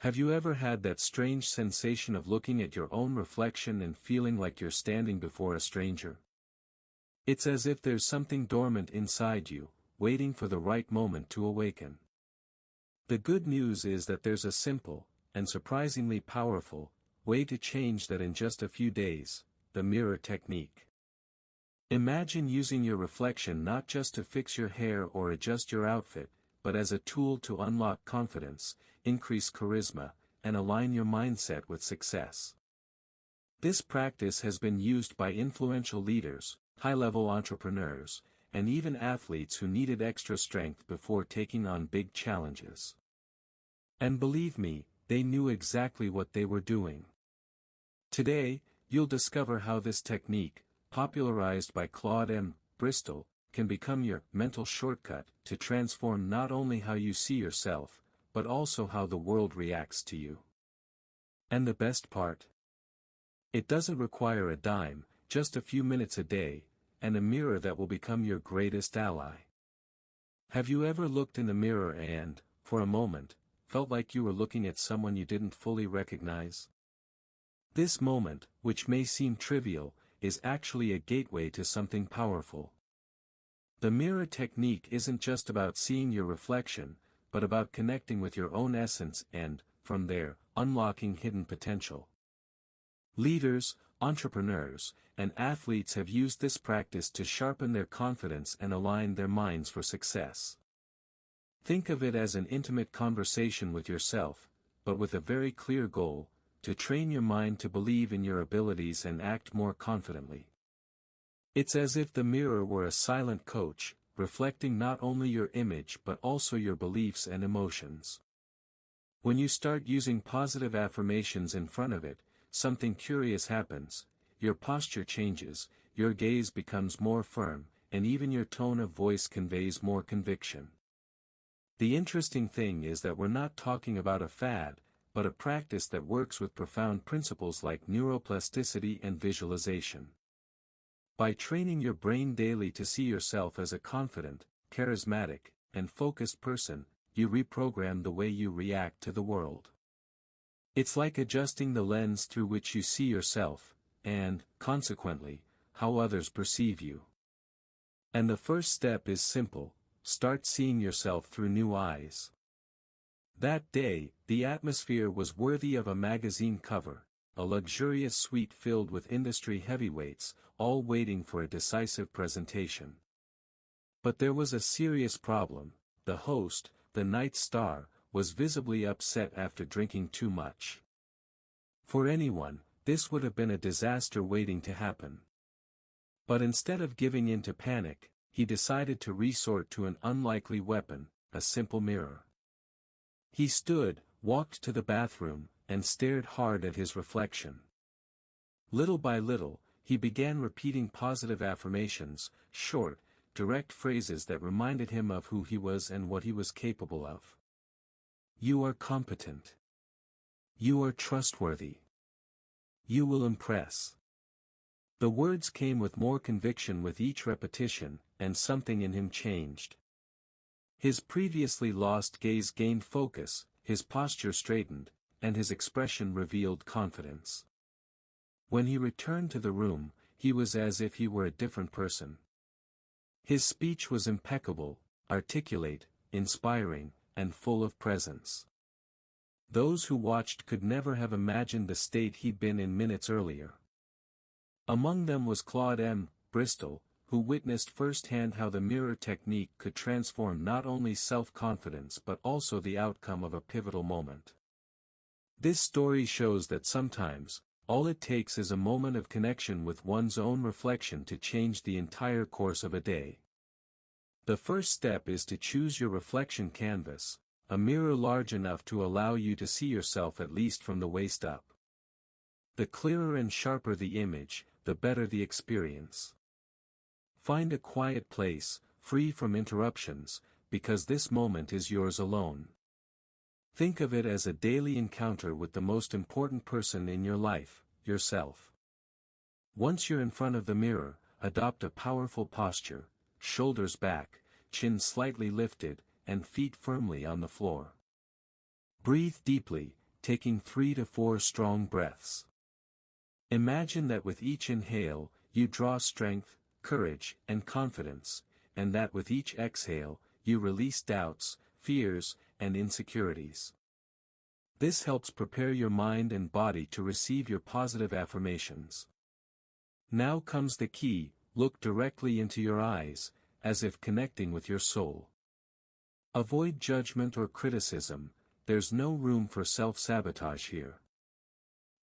Have you ever had that strange sensation of looking at your own reflection and feeling like you're standing before a stranger? It's as if there's something dormant inside you, waiting for the right moment to awaken. The good news is that there's a simple, and surprisingly powerful, way to change that in just a few days: the mirror technique. Imagine using your reflection not just to fix your hair or adjust your outfit, but as a tool to unlock confidence, increase charisma, and align your mindset with success. This practice has been used by influential leaders, high-level entrepreneurs, and even athletes who needed extra strength before taking on big challenges. And believe me, they knew exactly what they were doing. Today, you'll discover how this technique, popularized by Claude M. Bristol, can become your mental shortcut to transform not only how you see yourself, but also how the world reacts to you. And the best part? It doesn't require a dime, just a few minutes a day, and a mirror that will become your greatest ally. Have you ever looked in the mirror and, for a moment, felt like you were looking at someone you didn't fully recognize? This moment, which may seem trivial, is actually a gateway to something powerful. The mirror technique isn't just about seeing your reflection, but about connecting with your own essence and, from there, unlocking hidden potential. Leaders, entrepreneurs, and athletes have used this practice to sharpen their confidence and align their minds for success. Think of it as an intimate conversation with yourself, but with a very clear goal: to train your mind to believe in your abilities and act more confidently. It's as if the mirror were a silent coach, reflecting not only your image but also your beliefs and emotions. When you start using positive affirmations in front of it, something curious happens: your posture changes, your gaze becomes more firm, and even your tone of voice conveys more conviction. The interesting thing is that we're not talking about a fad, but a practice that works with profound principles like neuroplasticity and visualization. By training your brain daily to see yourself as a confident, charismatic, and focused person, you reprogram the way you react to the world. It's like adjusting the lens through which you see yourself, and, consequently, how others perceive you. And the first step is simple: start seeing yourself through new eyes. That day, the atmosphere was worthy of a magazine cover, a luxurious suite filled with industry heavyweights, all waiting for a decisive presentation. But there was a serious problem: the host, the night star, was visibly upset after drinking too much. For anyone, this would have been a disaster waiting to happen. But instead of giving in to panic, he decided to resort to an unlikely weapon: a simple mirror. He stood, walked to the bathroom, and stared hard at his reflection. Little by little, he began repeating positive affirmations, short, direct phrases that reminded him of who he was and what he was capable of. You are competent. You are trustworthy. You will impress. The words came with more conviction with each repetition, and something in him changed. His previously lost gaze gained focus, his posture straightened, and his expression revealed confidence. When he returned to the room, he was as if he were a different person. His speech was impeccable, articulate, inspiring, and full of presence. Those who watched could never have imagined the state he'd been in minutes earlier. Among them was Claude M. Bristol, who witnessed firsthand how the mirror technique could transform not only self-confidence but also the outcome of a pivotal moment. This story shows that sometimes, all it takes is a moment of connection with one's own reflection to change the entire course of a day. The first step is to choose your reflection canvas, a mirror large enough to allow you to see yourself at least from the waist up. The clearer and sharper the image, the better the experience. Find a quiet place, free from interruptions, because this moment is yours alone. Think of it as a daily encounter with the most important person in your life, yourself. Once you're in front of the mirror, adopt a powerful posture, shoulders back, chin slightly lifted, and feet firmly on the floor. Breathe deeply, taking 3 to 4 strong breaths. Imagine that with each inhale, you draw strength, courage, and confidence, and that with each exhale, you release doubts, fears, and insecurities. This helps prepare your mind and body to receive your positive affirmations. Now comes the key: look directly into your eyes, as if connecting with your soul. Avoid judgment or criticism. There's no room for self-sabotage here.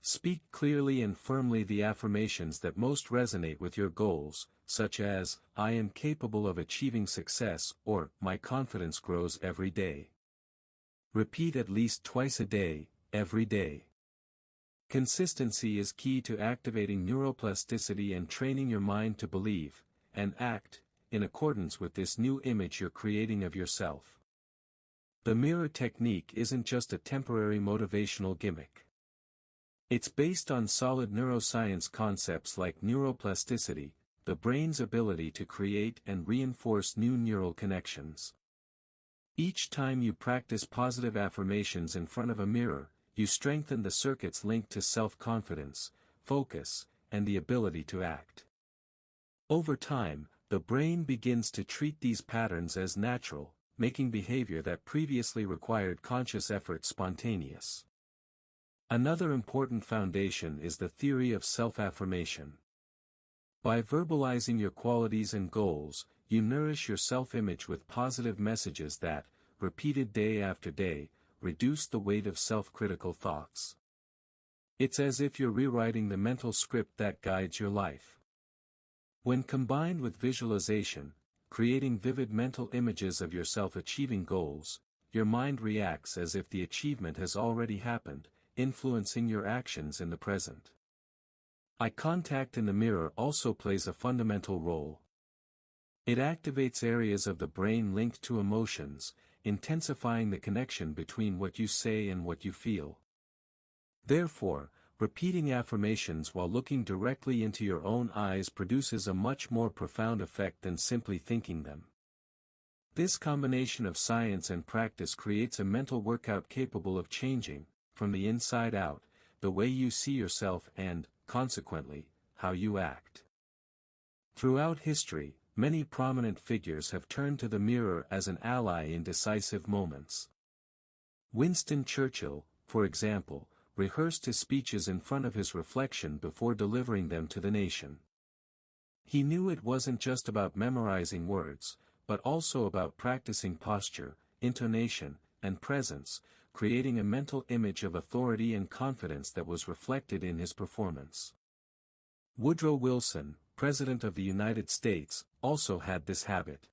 Speak clearly and firmly the affirmations that most resonate with your goals, such as, "I am capable of achieving success," or "My confidence grows every day." Repeat at least twice a day, every day. Consistency is key to activating neuroplasticity and training your mind to believe, and act, in accordance with this new image you're creating of yourself. The mirror technique isn't just a temporary motivational gimmick. It's based on solid neuroscience concepts like neuroplasticity, the brain's ability to create and reinforce new neural connections. Each time you practice positive affirmations in front of a mirror, you strengthen the circuits linked to self-confidence, focus, and the ability to act. Over time, the brain begins to treat these patterns as natural, making behavior that previously required conscious effort spontaneous. Another important foundation is the theory of self-affirmation. By verbalizing your qualities and goals, you nourish your self-image with positive messages that, repeated day after day, reduce the weight of self-critical thoughts. It's as if you're rewriting the mental script that guides your life. When combined with visualization, creating vivid mental images of yourself achieving goals, your mind reacts as if the achievement has already happened, influencing your actions in the present. Eye contact in the mirror also plays a fundamental role. It activates areas of the brain linked to emotions, intensifying the connection between what you say and what you feel. Therefore, repeating affirmations while looking directly into your own eyes produces a much more profound effect than simply thinking them. This combination of science and practice creates a mental workout capable of changing, from the inside out, the way you see yourself and, consequently, how you act. Throughout history, many prominent figures have turned to the mirror as an ally in decisive moments. Winston Churchill, for example, rehearsed his speeches in front of his reflection before delivering them to the nation. He knew it wasn't just about memorizing words, but also about practicing posture, intonation, and presence, creating a mental image of authority and confidence that was reflected in his performance. Woodrow Wilson, President of the United States, also had this habit.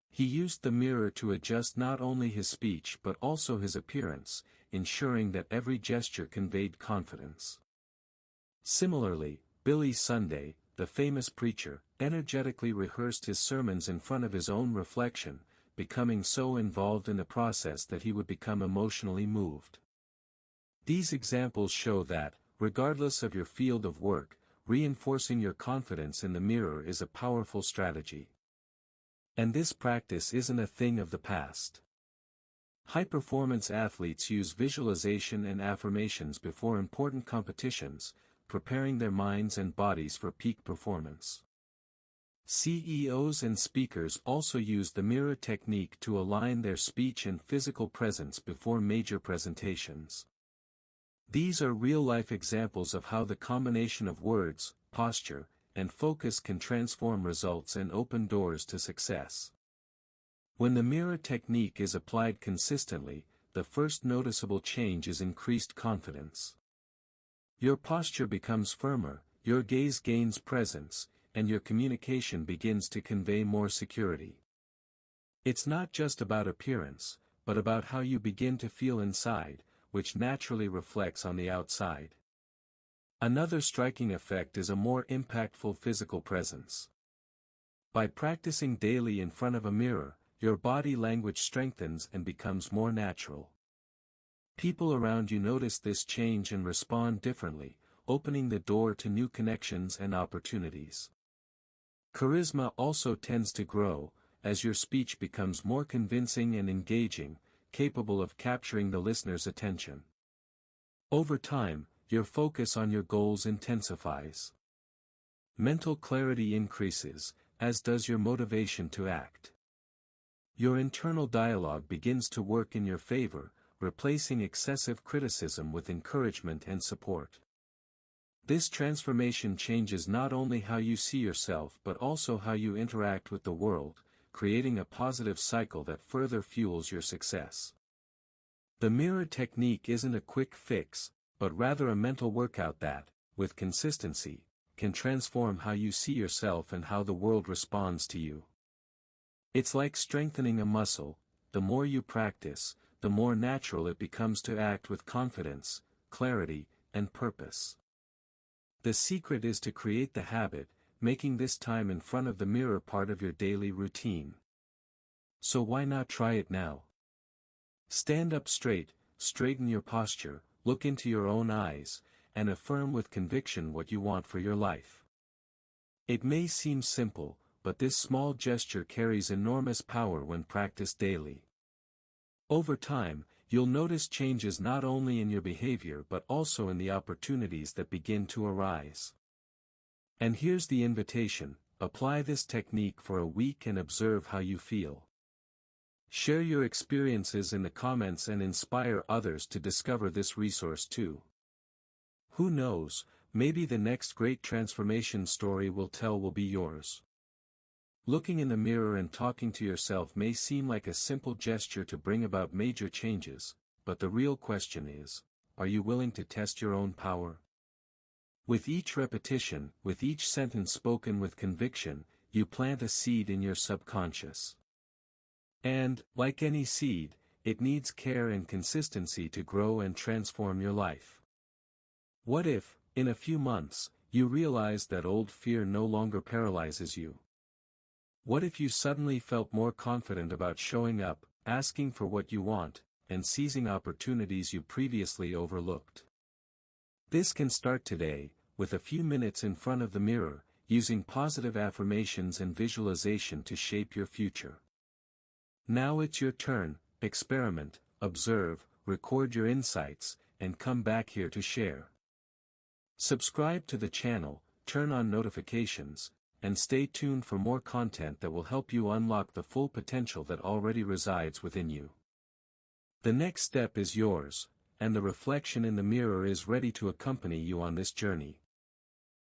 He used the mirror to adjust not only his speech but also his appearance, ensuring that every gesture conveyed confidence. Similarly, Billy Sunday, the famous preacher, energetically rehearsed his sermons in front of his own reflection, becoming so involved in the process that he would become emotionally moved. These examples show that, regardless of your field of work, reinforcing your confidence in the mirror is a powerful strategy. And this practice isn't a thing of the past. High-performance athletes use visualization and affirmations before important competitions, preparing their minds and bodies for peak performance. CEOs and speakers also use the mirror technique to align their speech and physical presence before major presentations. These are real-life examples of how the combination of words, posture, and focus can transform results and open doors to success. When the mirror technique is applied consistently, the first noticeable change is increased confidence. Your posture becomes firmer, your gaze gains presence, and your communication begins to convey more security. It's not just about appearance, but about how you begin to feel inside, which naturally reflects on the outside. Another striking effect is a more impactful physical presence. By practicing daily in front of a mirror, your body language strengthens and becomes more natural. People around you notice this change and respond differently, opening the door to new connections and opportunities. Charisma also tends to grow, as your speech becomes more convincing and engaging, capable of capturing the listener's attention. Over time, your focus on your goals intensifies. Mental clarity increases, as does your motivation to act. Your internal dialogue begins to work in your favor, replacing excessive criticism with encouragement and support. This transformation changes not only how you see yourself but also how you interact with the world, creating a positive cycle that further fuels your success. The mirror technique isn't a quick fix, but rather a mental workout that, with consistency, can transform how you see yourself and how the world responds to you. It's like strengthening a muscle. The more you practice, the more natural it becomes to act with confidence, clarity, and purpose. The secret is to create the habit, making this time in front of the mirror part of your daily routine. So why not try it now? Stand up straight, straighten your posture, look into your own eyes, and affirm with conviction what you want for your life. It may seem simple, but this small gesture carries enormous power when practiced daily. Over time, you'll notice changes not only in your behavior but also in the opportunities that begin to arise. And here's the invitation: apply this technique for a week and observe how you feel. Share your experiences in the comments and inspire others to discover this resource too. Who knows, maybe the next great transformation story we'll tell will be yours. Looking in the mirror and talking to yourself may seem like a simple gesture to bring about major changes, but the real question is, are you willing to test your own power? With each repetition, with each sentence spoken with conviction, you plant a seed in your subconscious. And, like any seed, it needs care and consistency to grow and transform your life. What if, in a few months, you realize that old fear no longer paralyzes you? What if you suddenly felt more confident about showing up, asking for what you want, and seizing opportunities you previously overlooked? This can start today, with a few minutes in front of the mirror, using positive affirmations and visualization to shape your future. Now it's your turn. Experiment, observe, record your insights, and come back here to share. Subscribe to the channel, turn on notifications, and stay tuned for more content that will help you unlock the full potential that already resides within you. The next step is yours, and the reflection in the mirror is ready to accompany you on this journey.